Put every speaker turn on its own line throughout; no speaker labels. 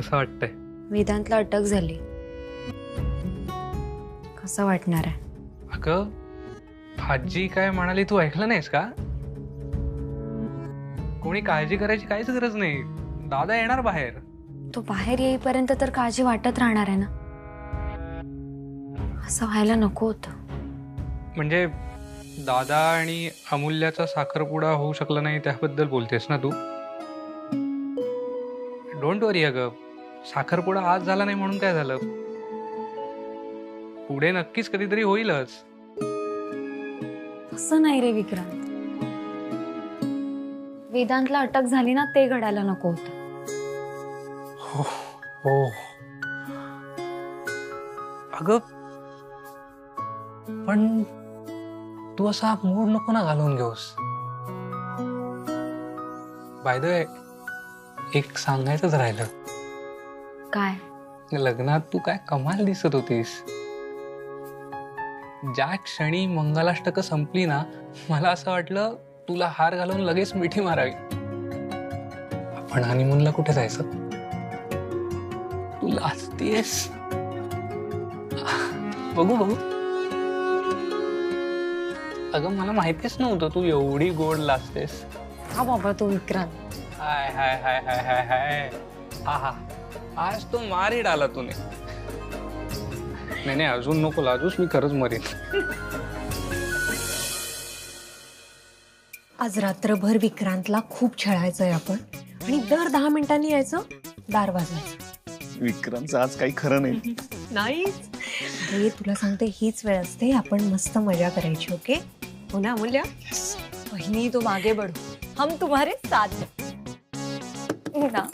कसं वाटतंय?
वेदांतला अटक झाली. कसं वाटणार आहे?
अगं आजी काय म्हणाली तू ऐकलं नाहीस का? कोणी काळजी करायची काहीच गरज नाही. दादा येणार बाहेर.
तो बाहेर येईपर्यंत तर काळजी वाटत राहणार आहे ना. असं व्हायला नको होतं.
म्हणजे दादा आणि अमूल्याचा साखरपुडा होऊ शकला नाही त्याबद्दल बोलतेस ना तू? डोंट वरी अगं, साखरपुडा आज झाला नाही म्हणून काय झालं, पुढे नक्कीच कधीतरी होईलच.
असं नाही रे विक्रांत. वेदांतला अटक झाली ना ते घडायला नको होतं.
हो हो अगं पण तू असा मूड नको ना घालून घेऊस. बाय द वे, एक सांगायचंच राहिलं.
काय?
लग्नात तू काय कमाल दिसत होतीस. ज्या क्षणी मंगलाष्टक संपली ना, मला असं वाटलं तुला हार घालून लगेच मिठी मारावी. आपण हनीमूनला कुठे जायचं? तू लाजतेस. बघू बघू. अगं मला माहितीच नव्हतं तू एवढी गोड लाजतेस.
हा बाबा तो विक्रांत.
हाय हाय हाय हाय हाय हाय. आहा, आज तो मार ही डाला तूने. नाही अजून नको लाजूस, मी खरंच मरेन.
आज रात्रभर विक्रांतला खूप छळायचंय आपण आणि दर 10 मिनिटांनी यायचं, दार वाजवायचं.
विक्रांतचं आज काही खरं नाही.
नाहीच. हे तुला सांगते, हीच वेळ असते आपण मस्त मजा करायची. ओके हो ना अमूल्या?
बहिणी तुम आगे बढ़ो, हम तुम्हारे साथ हैं ना.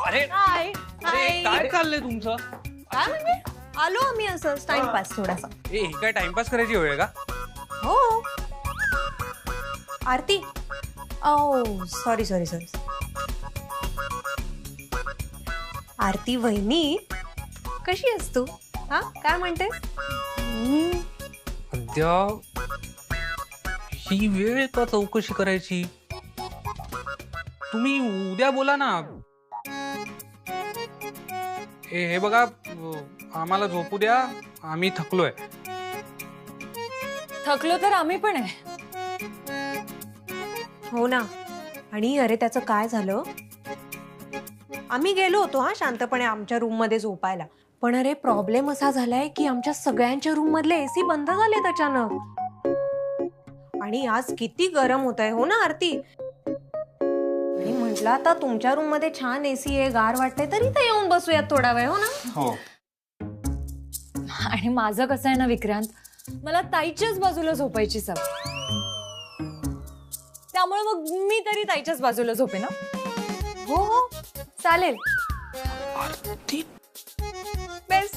अरे
हाय.
अरे काय चाललंय तुमचं?
काय म्हणजे? आलो आम्ही असंच टाइमपास थोडासा.
हे काय टाइमपास करायची वेळ आहे का?
हो. आरती, ओ सॉरी सॉरी सॉरी. आरती वहिनी, कशी आहेस तू? हा काय म्हणतेस?
अद्या ही वेळ का चौकशी करायची? तुम्ही उद्या बोला ना. हे बघा, आम्हाला झोपू द्या, आम्ही थकलोय.
थकलो तर आम्ही पण आहे.
हो ना. आणि अरे त्याचं काय झालं, आम्ही गेलो होतो हा शांतपणे आमच्या रूम मध्ये झोपायला. पण अरे प्रॉब्लेम असा झालाय की आमच्या सगळ्यांच्या रूम मधले एसी बंद झालेत अचानक. आणि आज किती गरम होत आहे. हो ना आरती? आणि म्हटलं आता तुमच्या रूम मध्ये छान एसी आहे, गार वाटतंय, तरी तर येऊन बसूयात थोडा वेळ. हो ना?
हो.
आणि माझं कसं आहे ना विक्रांत, मला ताईच्याच बाजूला झोपायची सवय. त्यामुळे मग मी तरी ताईच्याच बाजूला झोपे ना.
हो हो चालेल.
बेस्ट.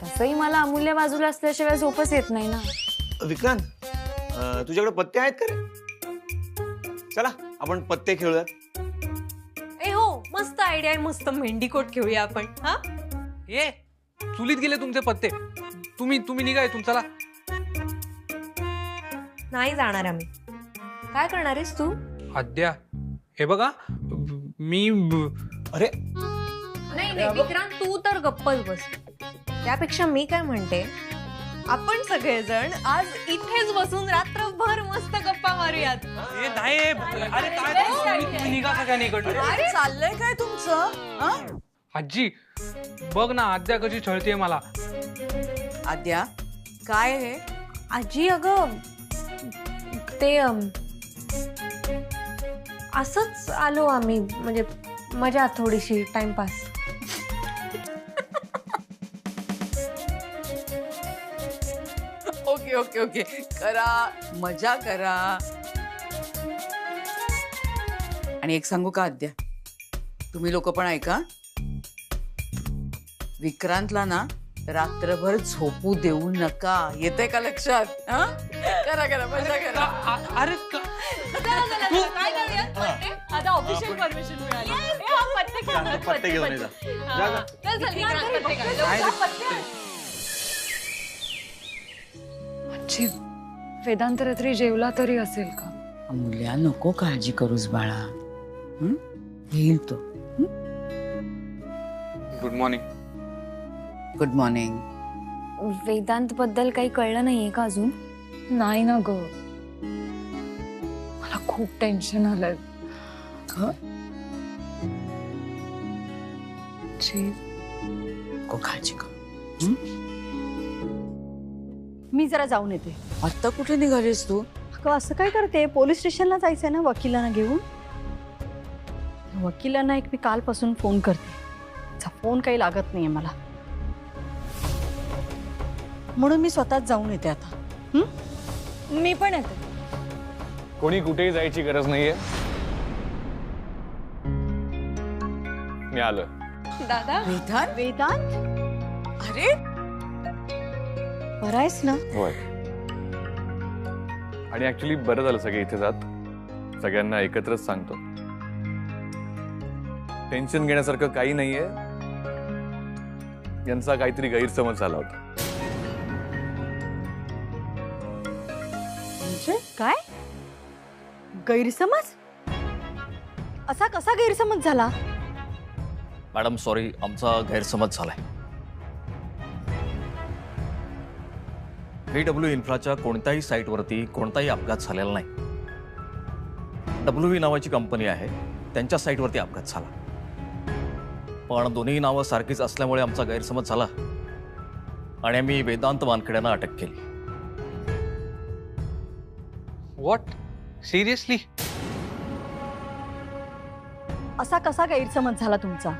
तसंही मला अमूल्य बाजूला असल्याशिवाय झोपच येत नाही ना.
विक्रांत, तुझ्याकडे पत्ते आहेत का रे? चला आपण पत्ते खेळूयात.
ए हो, मस्त आयडिया आहे. मस्त मेंढीकोट खेळूया आपण. हा
ये चुलीत गेले तुमचे पत्ते. तुम्ही निघा इथून, चला.
नाही जाणार आम्ही. काय करणार आहेस तू?
अद्या हे बघा, मी
अरे
नाही नाही विक्रांत, तू तर गप्पच बस. त्यापेक्षा मी काय म्हणते, आपण सगळेजण आज इथेच बसून रात्रभर मस्त गप्पा मारूयात.
हे नाही. अरे काय तुम्ही निघा सगळ्यांनी इकडनं.
अरे चाललंय काय तुमचं?
आजी बघ ना, आद्या कशी छळतीये मला.
आद्या काय हे?
आजी अगं ते असंच आलो आम्ही, म्हणजे मजा थोडीशी, टाइमपास.
ओके ओके ओके, करा मजा करा. आणि एक सांगू का आद्या, तुम्ही लोक पण ऐका. विक्रांतला ना रात्रभर झोपू देऊ नका. येते का लक्षात? करा करा मजा करा.
अरे
काय करूया? आता ऑफिशियल परमिशन मिळाली.
पत्ते घेऊन ये जा. जा जा.
आजी, वेदांत रात्री जेवला तरी असेल का?
अमूल्या नको काळजी करूस बाळा. हं? येईल तो.
Good morning.
Good morning.
Vedant बद्दल काही कळलं नाहीये का अजून? नाही ना ग, मला खूप टेन्शन आलंय.
नको काळजी कर.
मी जरा जाऊन येते.
आत्ता कुठे निघालीस तू?
अगं असं काय करते, पोलीस स्टेशनला जायचंय ना वकिलांना घेऊन. वकिलांना एक मी कालपासून फोन करते, त्याचा फोन काही लागत नाहीये मला, म्हणून मी स्वतःच जाऊन येते आता.
मी पण येते.
कोणी कुठेही जायची गरज नाहीये. मी आलो.
दादा,
वेदांत?
वेदांत,
अरे
बरं आहेस ना?
होय. आणि ऍक्च्युली बरं झालं सगळे इथे जात. सगळ्यांना एकत्रच सांगतो. टेन्शन घेण्यासारखं काही नाहीये. यांचा काहीतरी गैरसमज झाला होता.
म्हणजे काय गैरसमज? असा कसा गैरसमज झाला?
मॅडम सॉरी, आमचा गैरसमज झालाय. VW इन्फ्राच्या कोणत्याही साईटवरती कोणताही अपघात झालेला नाही. WV नावाची कंपनी आहे, त्यांच्या साईटवरती अपघात झाला. पण दोन्ही नावं सारखीच असल्यामुळे आमचा गैरसमज झाला आणि आम्ही वेदांत वानखेड्यांना अटक केली.
व्हॉट? सिरियसली?
असा कसा गैरसमज झाला तुमचा?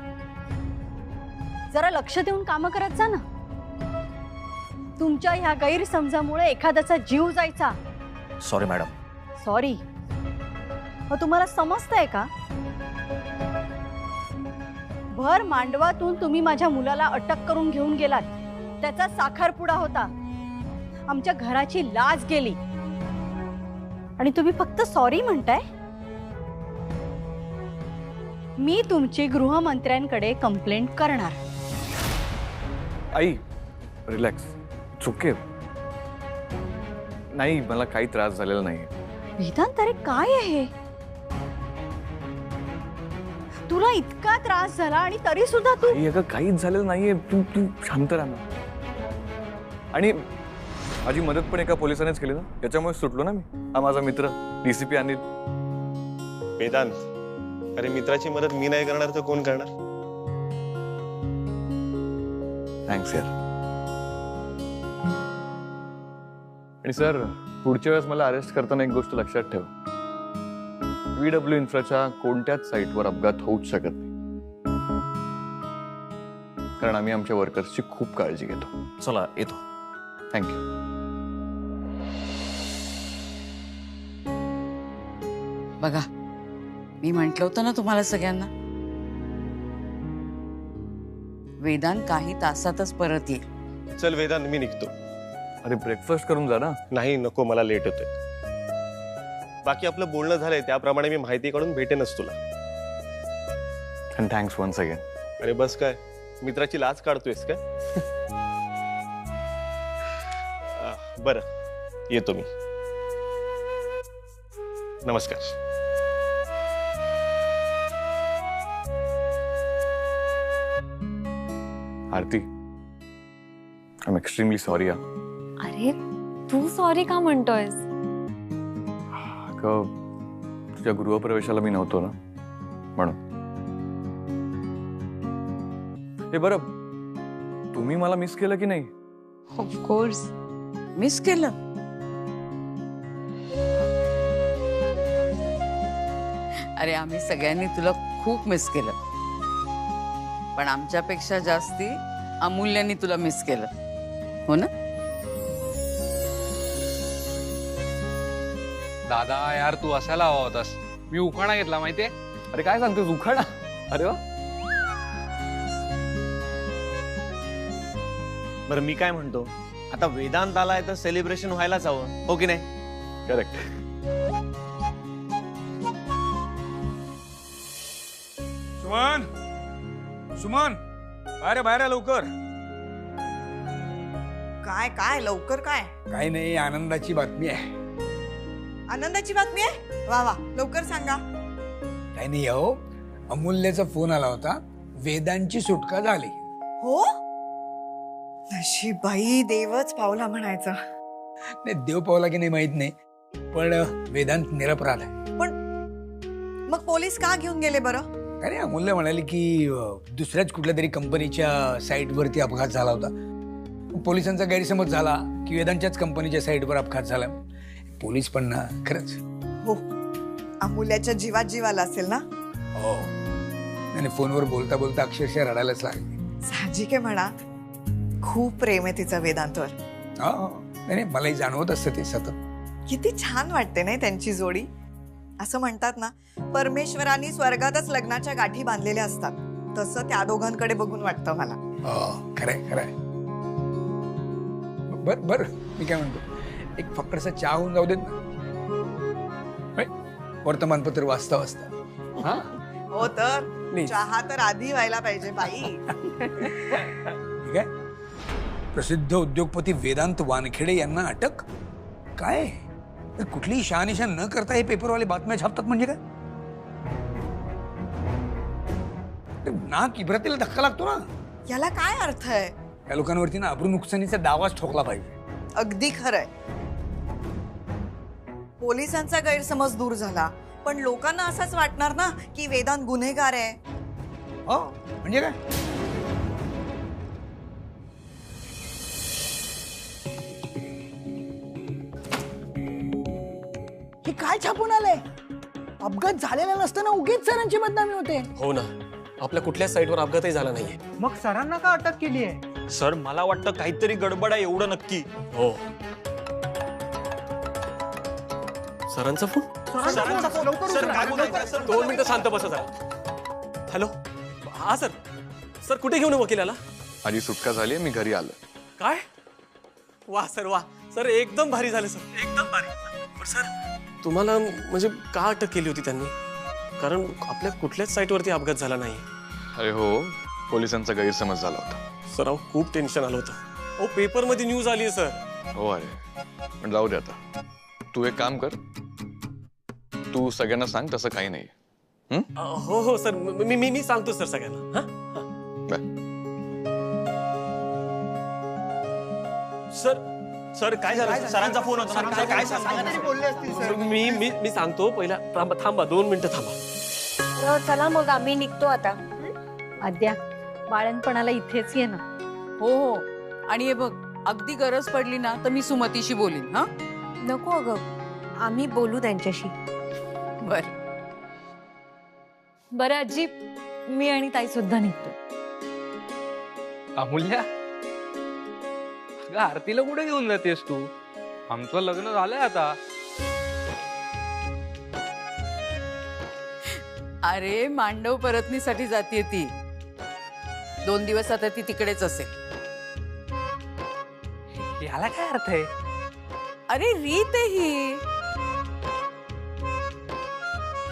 जरा लक्ष देऊन कामं करत जा ना. तुमच्या ह्या गैरसमजामुळे एखाद्याचा जीव जायचा.
Sorry madam.
सॉरी? मग तुम्हाला समजतंय का? भर मांडवातून तुम्ही माझ्या मुलाला अटक करून घेऊन गेलात. त्याचा साखरपुडा होता. आमच्या घराची लाज गेली आणि तुम्ही फक्त सॉरी म्हणताय. मी तुमची गृहमंत्र्यांकडे कंप्लेंट करणार.
आई रिलॅक्स. चुके नाही, मला काही त्रास झालेला नाही.
वेदांत, अरे काय आहे? तुला इतका त्रास झाला आणि तरी सुद्धा तू.
आई अगं काहीच झालेलं नाहीये. तू तू शांत राहा ना. आणि माझी मदत पण एका पोलिसानेच केली ना, त्याच्यामुळे सुटलो ना मी. हा माझा मित्र DCP अनिल.
वेदांत, अरे मित्राची मदत मी नाही करणार तर कोण करणार?
थँक्स यार. आणि सर, पुढच्या वेळेस मला अरेस्ट करताना एक गोष्ट लक्षात ठेव. VW इन्फ्राच्या कोणत्याच साईटवर अपघात होऊच शकत नाही, कारण आम्ही आमच्या वर्कर्सची खूप काळजी घेतो.
चला येतो.
थँक्यू.
बघा, मी म्हंटल होतं ना तुम्हाला सगळ्यांना, वेदांत काही तासातच परत येईल.
चल वेदांत, मी निघतो.
अरे ब्रेकफास्ट करून जा ना.
नाही नको, मला लेट होतोय. बाकी आपलं बोलणं झालंय त्याप्रमाणे मी माहिती काढून भेटेनच तुला.
And thanks once again.
अरे बस काय, मित्राची लाज काढतोयस काय? बरं, येतो मी. नमस्कार.
आरती, आय एम एक्स्ट्रीमली सॉरी.
अरे तू सॉरी का म्हणतोयस?
अगं, तुझ्या गृहप्रवेशाला मी नव्हतो ना, म्हणून. हे बरं, तुम्ही मला मिस केलं की नाही?
ऑफकोर्स.
मिस केलं? अरे आम्ही सगळ्यांनी तुला खूप मिस केलं, पण आमच्यापेक्षा जास्ती अमूल्यानी तुला मिस केलं, हो ना?
दादा यार, तू असायला हवा होतास. मी उखाणा घेतला माहितीये.
अरे काय सांगतोस, उखाणा? अरे वा.
बरं मी काय म्हणतो, आता वेदांत आलाय तर सेलिब्रेशन व्हायलाच हवं, हो की नाही?
करेक्ट.
सुमन, सुमन, बाहेर बाहेर लवकर.
काय काय लवकर काय?
काही नाही, आनंदाची बातमी आहे.
आनंदाची बातमी आहे? वा वा, लवकर सांगा.
काही नाही हो, अमूल्याचा फोन आला होता, वेदांची सुटका झाली.
हो, नशीबाई देवच पावला म्हणायचं.
नाही, देव पावला की नाही माहित नाही, पण वेदांत निरपराध आहे.
पण मग पोलीस का घेऊन गेले बरं?
अरे अमूल्य म्हणाली की दुसऱ्याच कुठल्या तरी कंपनीच्या साईटवरती अपघात झाला होता. पोलिसांचा गैरसमज झाला की वेदांच्याच कंपनीच्या साईटवर अपघात झाला. पोलीस पण ना खरंच.
हो, अमूल्याच्या जीवात जीव आला असेल ना.
हो, नाही फोनवर बोलता बोलता अक्षरशः रडायलाच लागली.
साहजिक आहे म्हणा, खूप प्रेम आहे तिचं वेदांतवर.
नाही, मलाही जाणवत असतं ते सतत.
किती छान वाटते नाही त्यांची जोडी. असं म्हणतात ना, परमेश्वरांनी स्वर्गातच लग्नाच्या गाठी बांधलेल्या असतात, तसं त्या दोघांकडे बघून वाटतं मला.
खरंय खरंय. बर बर, मी काय म्हणतो, एक फक्कडसा चहा होऊन जाऊ देत ना, वर्तमानपत्र वाचता वाचता. हा
हो, तर चहा तर आधी व्हायला पाहिजे बाई.
ठीक आहे. प्रसिद्ध उद्योगपती वेदांत वानखेडे यांना अटक. काय कुठलीही शहानिशा न करता हे पेपरवाले बातम्या छापतात म्हणजे काय? नाक इब्रतीला धक्का लागतो ना.
याला काय अर्थ आहे?
या लोकांवरती ना अब्रू नुकसानीचा दावाच ठोकला पाहिजे.
अगदी खरंय. पोलिसांचा गैरसमज दूर झाला, पण लोकांना असंच वाटणार ना की वेदांत गुन्हेगार आहे.
हो, म्हणजे काय?
हे काय छापून आलंय? अपघात झालेला नसताना उगीच सरांची बदनामी होते.
हो ना, आपल्या कुठल्याच साईटवर अपघातही झाला नाहीये.
मग सरांना का अटक केली आहे?
सर, मला वाटतं काहीतरी गडबड आहे, एवढं नक्की. हो. सरांचा फोन. सर, काय बोलताय? सर, 2 मिनिटं शांत बसा जरा. हॅलो, हा सर. सर, कुठे घेऊन वकिलाला?
माझी सुटका झाली, मी घरी आलो.
काय? वा सर, वा सर, एकदम भारी झालं सर, एकदम भारी. पण सर, तुम्हाला म्हणजे का अटक केली होती त्यांनी? कारण आपल्या कुठल्याच साईटवरती अपघात झाला नाही.
अरे हो, पोलिसांचा गैरसमज झाला होता.
सर, अहो खूप टेन्शन आलं होतं. अहो पेपरमध्ये न्यूज आली आहे सर.
हो अरे, पण जाऊ दे आता. तू एक काम कर, तू सगळ्यांना सांग तसं काही नाही.
हो हो सर, मी सांगतो सर सगळ्यांना. सर सर, काय झालं? सरांचा फोन होता ना, काय सांगतो? मी सांगतो. पहिला थांबा 2 मिनिटं थांबा.
चला मग आम्ही निघतो आता.
आद्या, बाळणपणाला इथेच ये ना.
हो हो, आणि हे बघ, अगदी गरज पडली ना तर मी सुमतीशी बोलीन. हा,
नको अगं, आम्ही बोलू त्यांच्याशी.
बर
बरं आजी, मी आणि ताई सुद्धा निघतो.
अमूल्या, अगं आरतीला कुठे घेऊन जातेस तू? आमचं लग्न झालंय आता.
अरे, मांडव परतनीसाठी जातीये ती. 2 दिवस आता ती तिकडेच असेल.
याला काय अर्थ आहे?
अरे, रीत आहे ही.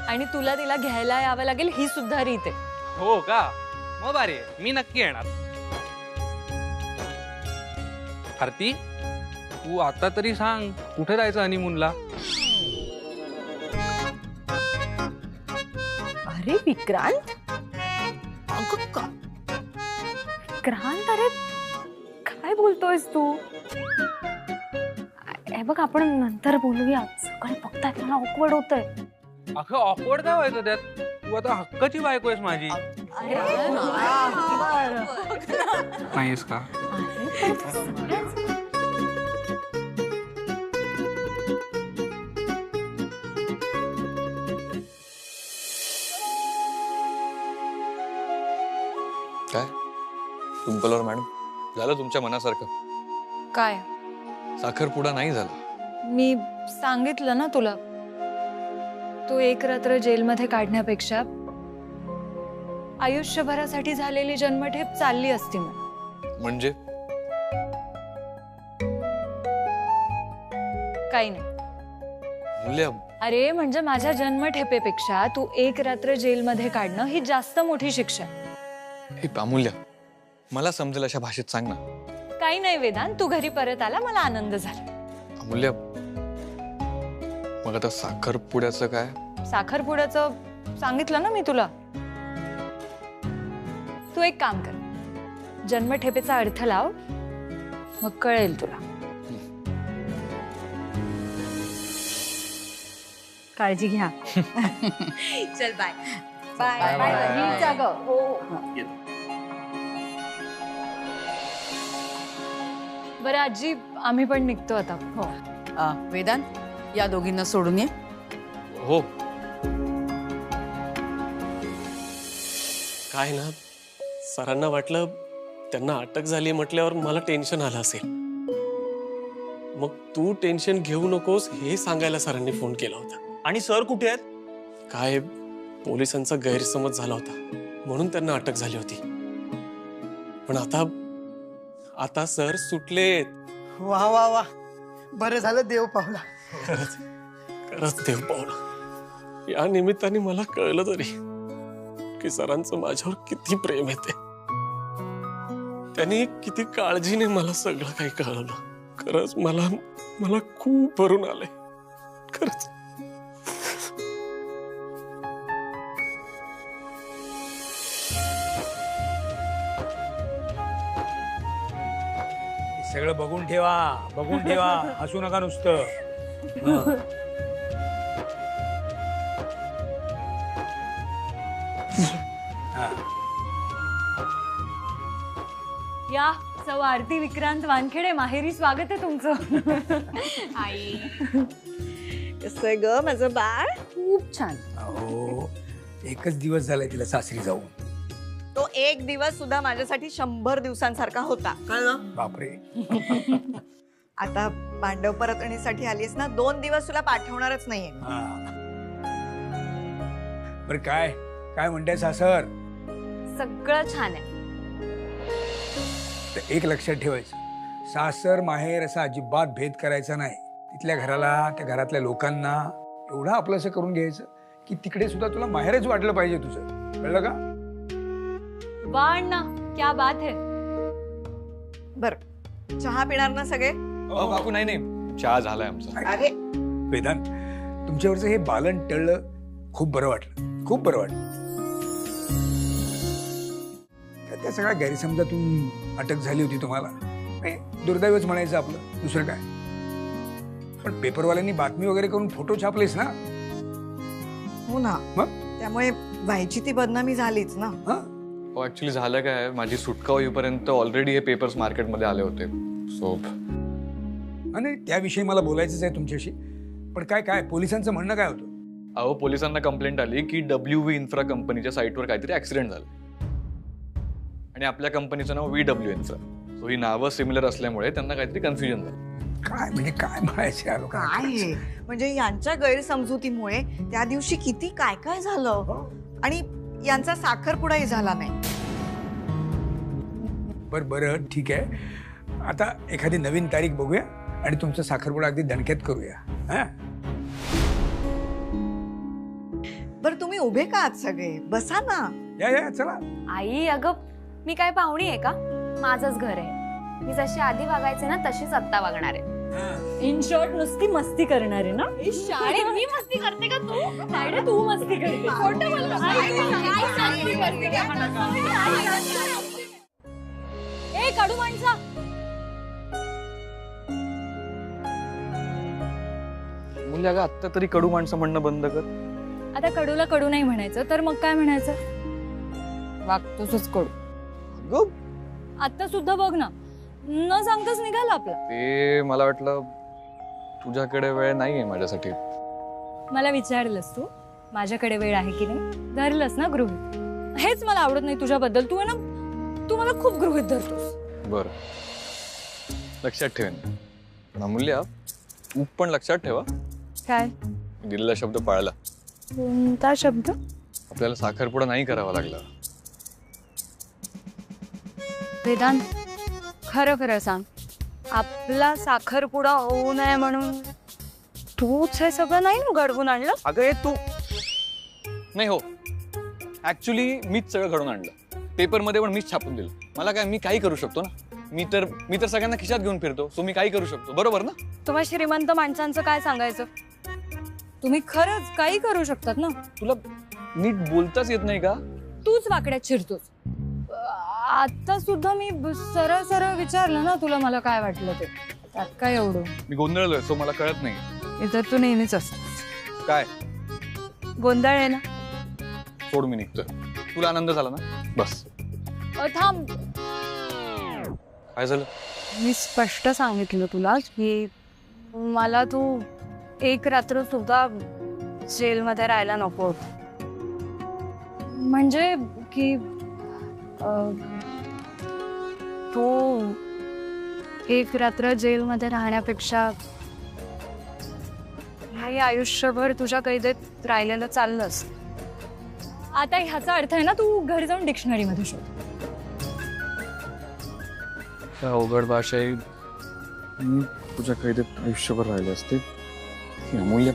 आणि तुला तिला घ्यायला यावं लागेल, ही सुद्धा रीत आहे.
हो का? मग भारी आहे, मी नक्की येणार. आरती, तू आता तरी सांग, कुठे जायचं हनीमूनला?
अरे विक्रांत, विक्रांत, अरे काय बोलतोयस तू? हे बघ, आपण नंतर बोलूया. सगळे बघतायत, मला ऑकवर्ड होतंय.
अगं ऑकवर्ड काय व्हायचं त्यात? तू आता हक्काची बायको आहेस माझी. नाहीस का?
काय तुमकलवर मॅडम, झालं तुमच्या मनासारखं?
काय?
साखरपुडा नाही झाला.
मी सांगितलं ना तुला, तू एक रात्र जेलमध्ये काढण्यापेक्षा आयुष्यभरासाठी झालेली जन्मठेप चालली असती.
म्हणजे
काही नाही.
मूल्य,
अरे म्हणजे माझ्या जन्मठेपेपेक्षा तू एक रात्र जेलमध्ये काढणं ही जास्त मोठी शिक्षा आहे.
हे अमूल्य, मला समजेल अशा भाषेत सांग ना.
काही नाही वेदांत, तू घरी परत आला मला आनंद झाला.
अमूल्य, मग आता साखरपुड्याचं काय?
साखरपुड्याचं सांगितलं ना मी तुला. तू एक काम कर, जन्मठेपेचा अर्थ लाव, मग कळेल तुला.
काळजी घ्या.
चल बाय.
Bye bye. नीट जा गं. हो.
बरं आजी, आम्ही पण निघतो आता.
हो.
वेदांत, या दोघींना सोडून ये.
हो.
काय ना, सरांना वाटलं त्यांना अटक झाली म्हटल्यावर मला टेन्शन आलं असेल. मग तू टेन्शन घेऊ नकोस हे सांगायला सरांनी फोन केला होता.
आणि सर कुठे आहेत?
काय पोलिसांचा गैरसमज झाला होता म्हणून त्यांना अटक झाली होती. पण आता सर सुटलेत.
वा वा वा, बरं झालं देव पावला.
खरंच देव पावला. या निमित्ताने मला कळलं तरी की सरांचं माझ्यावर किती प्रेम येते. त्यांनी किती काळजीने मला सगळं काही कळवलं. खरंच मला खूप भरून आलंय. खरंच.
सगळं बघून ठेवा, हसू नका नुसतं. हं.
या सौ आरती विक्रांत वानखेडे, माहेरी स्वागत आहे तुमचं. आई
कसं आहे ग माझं बाळ?
खूप छान.
अहो, एकच दिवस झालाय तिला सासरी जाऊन.
तो एक दिवस सुद्धा माझ्यासाठी 100 दिवसांसारखा होता. कळलं?
बापरे.
आता पांडव परतणीसाठी आलीस ना, 2 दिवस तुला पाठवणारच नाहीये.
बरं काय म्हणताय सासर?
सगळं छान आहे.
तर एक लक्षात ठेवायचं, सासर माहेर असा अजिबात भेद करायचा नाही. तिथल्या घराला, त्या घरातल्या लोकांना एवढं आपलंसं करून घ्यायचं की तिकडे सुद्धा तुला माहेरच वाटलं पाहिजे तुझं. कळलं का?
वाह ना, क्या बात है.
बर, चहा पिणार ना सगळे?
काकू नाही, चहा झालाय आमचा.
अरे
वेदांत, तुमच्यावरचं हे बालन टळलं, खूप बरं वाटलं, खूप बरं वाटलं. त्या सगळ्या गैरसमजातून अटक झाली होती तुम्हाला. दुर्दैवच म्हणायचं आपलं, दुसरं काय. पण पेपरवाल्यांनी बातमी वगैरे करून फोटो छापलेस ना.
हो ना,
मग
त्यामुळे व्हायची ती बदनामी झालीच ना.
ऍक्च्युली झालं काय, माझी सुटका होईपर्यंत ऑलरेडी हे पेपर्स मार्केटमध्ये आले होते. सो
आणि त्याविषयी मला बोलायचंच आहे तुमच्याशी. पण काय पोलिसांचं म्हणणं काय होतं?
अहो, पोलिसांना कंप्लेंट आली की WV इन्फ्रा कंपनीच्या साईटवर काहीतरी ऍक्सिडेंट झाला आणि आपल्या कंपनीचं नाव VW इन्फ्रा. सो ही नावं सिमिलर असल्यामुळे त्यांना काहीतरी कन्फ्युजन झालं.
काय म्हणायचं
काय म्हणजे यांच्या गैरसमजुतीमुळे त्या दिवशी किती काय झालं आणि यांचा साखरपुडाही झाला नाही.
बरं ठीक आहे. आता एखादी नवीन तारीख बघूया आणि तुमचा साखरपुडा अगदी दणक्यात करूया.
बरं, तुम्ही उभे का आहात सगळे? बसा ना.
या चला.
आई, अगं मी काय पाहुणी आहे का? माझंच घर आहे. मी जशी आधी वागायचे ना तशीच आत्ता वागणार आहे.
इन शॉर्ट, नुसती मस्ती करणार आहे ना?
शाळेत मी मस्ती करते का तू? नाही, तू मस्ती करते. खोटं बोलतेस. ए कडू माणसा,
म्हणजे अगं आत्ता तरी कडू माणसं म्हणणं बंद कर.
आता कडूला कडू नाही म्हणायचं तर मग काय म्हणायचं?
वागतोच कडू.
अगं,
आता सुद्धा बघ ना, न सांगताच निघाला आपला.
ते मला वाटलं तुझ्याकडे वेळ नाहीये माझ्यासाठी.
मला विचारलंस तू माझ्याकडे वेळ आहे की नाही? धरलंस ना गृहित. हेच मला आवडत नाही तुझ्याबद्दल. तू आहे ना, तू मला खूप गृहित धरतोस.
बरं, लक्षात ठेवेन. पण अमूल्य, तू पण लक्षात ठेवा,
काय
दिलेला शब्द पाळला.
कोणता शब्द?
आपल्याला साखरपुडा नाही करावा लागला.
वेदांत, खरं सांग, आपला साखरपुडा होऊ नये म्हणून तूच हे सगळं नाही ना घडवून आणलं?
अगं, तू नाही. हो, ऍक्च्युली मीच सगळं घडवून आणलं. पेपरमध्ये पण मीच छापून दिलं. मला काय, मी काही करू शकतो ना. मी तर सगळ्यांना खिशात घेऊन फिरतो, सो मी काही करू शकतो, बरोबर ना?
तुम्हा श्रीमंत माणसांचं काय सांगायचं? तुम्ही खरंच काही करू शकतात ना.
तुला नीट बोलताच येत नाही का?
तूच वाकड्यात शिरतोस. आता सुद्धा मी सरळ सरळ विचारलं ना तुला मला काय वाटलं ते. त्यात काय एवढं?
मी गोंधळलोय, सो मला कळत नाही.
इतर तू नेहमीच असतोस.
काय
गोंधळ आहे ना.
सोड, मी निघतोय. तुला आनंद झाला ना? बस.
थांब.
काय झालं?
मी स्पष्ट सांगितलं तुला की मला तू एक रात्र सुद्धा जेलमध्ये राहायला नको. म्हणजे की तू एक रात्र जेलमध्ये राहण्यापेक्षा हे आयुष्यभर तुझ्या कैदेत राहिलेलं चाललंस. आता ह्याचा अर्थ आहे ना तू घरी जाऊन डिक्शनरी मध्ये शोध.
त्या अवघड भाषा तुझ्या कैदेत आयुष्यभर राहिले असते. अमूल्य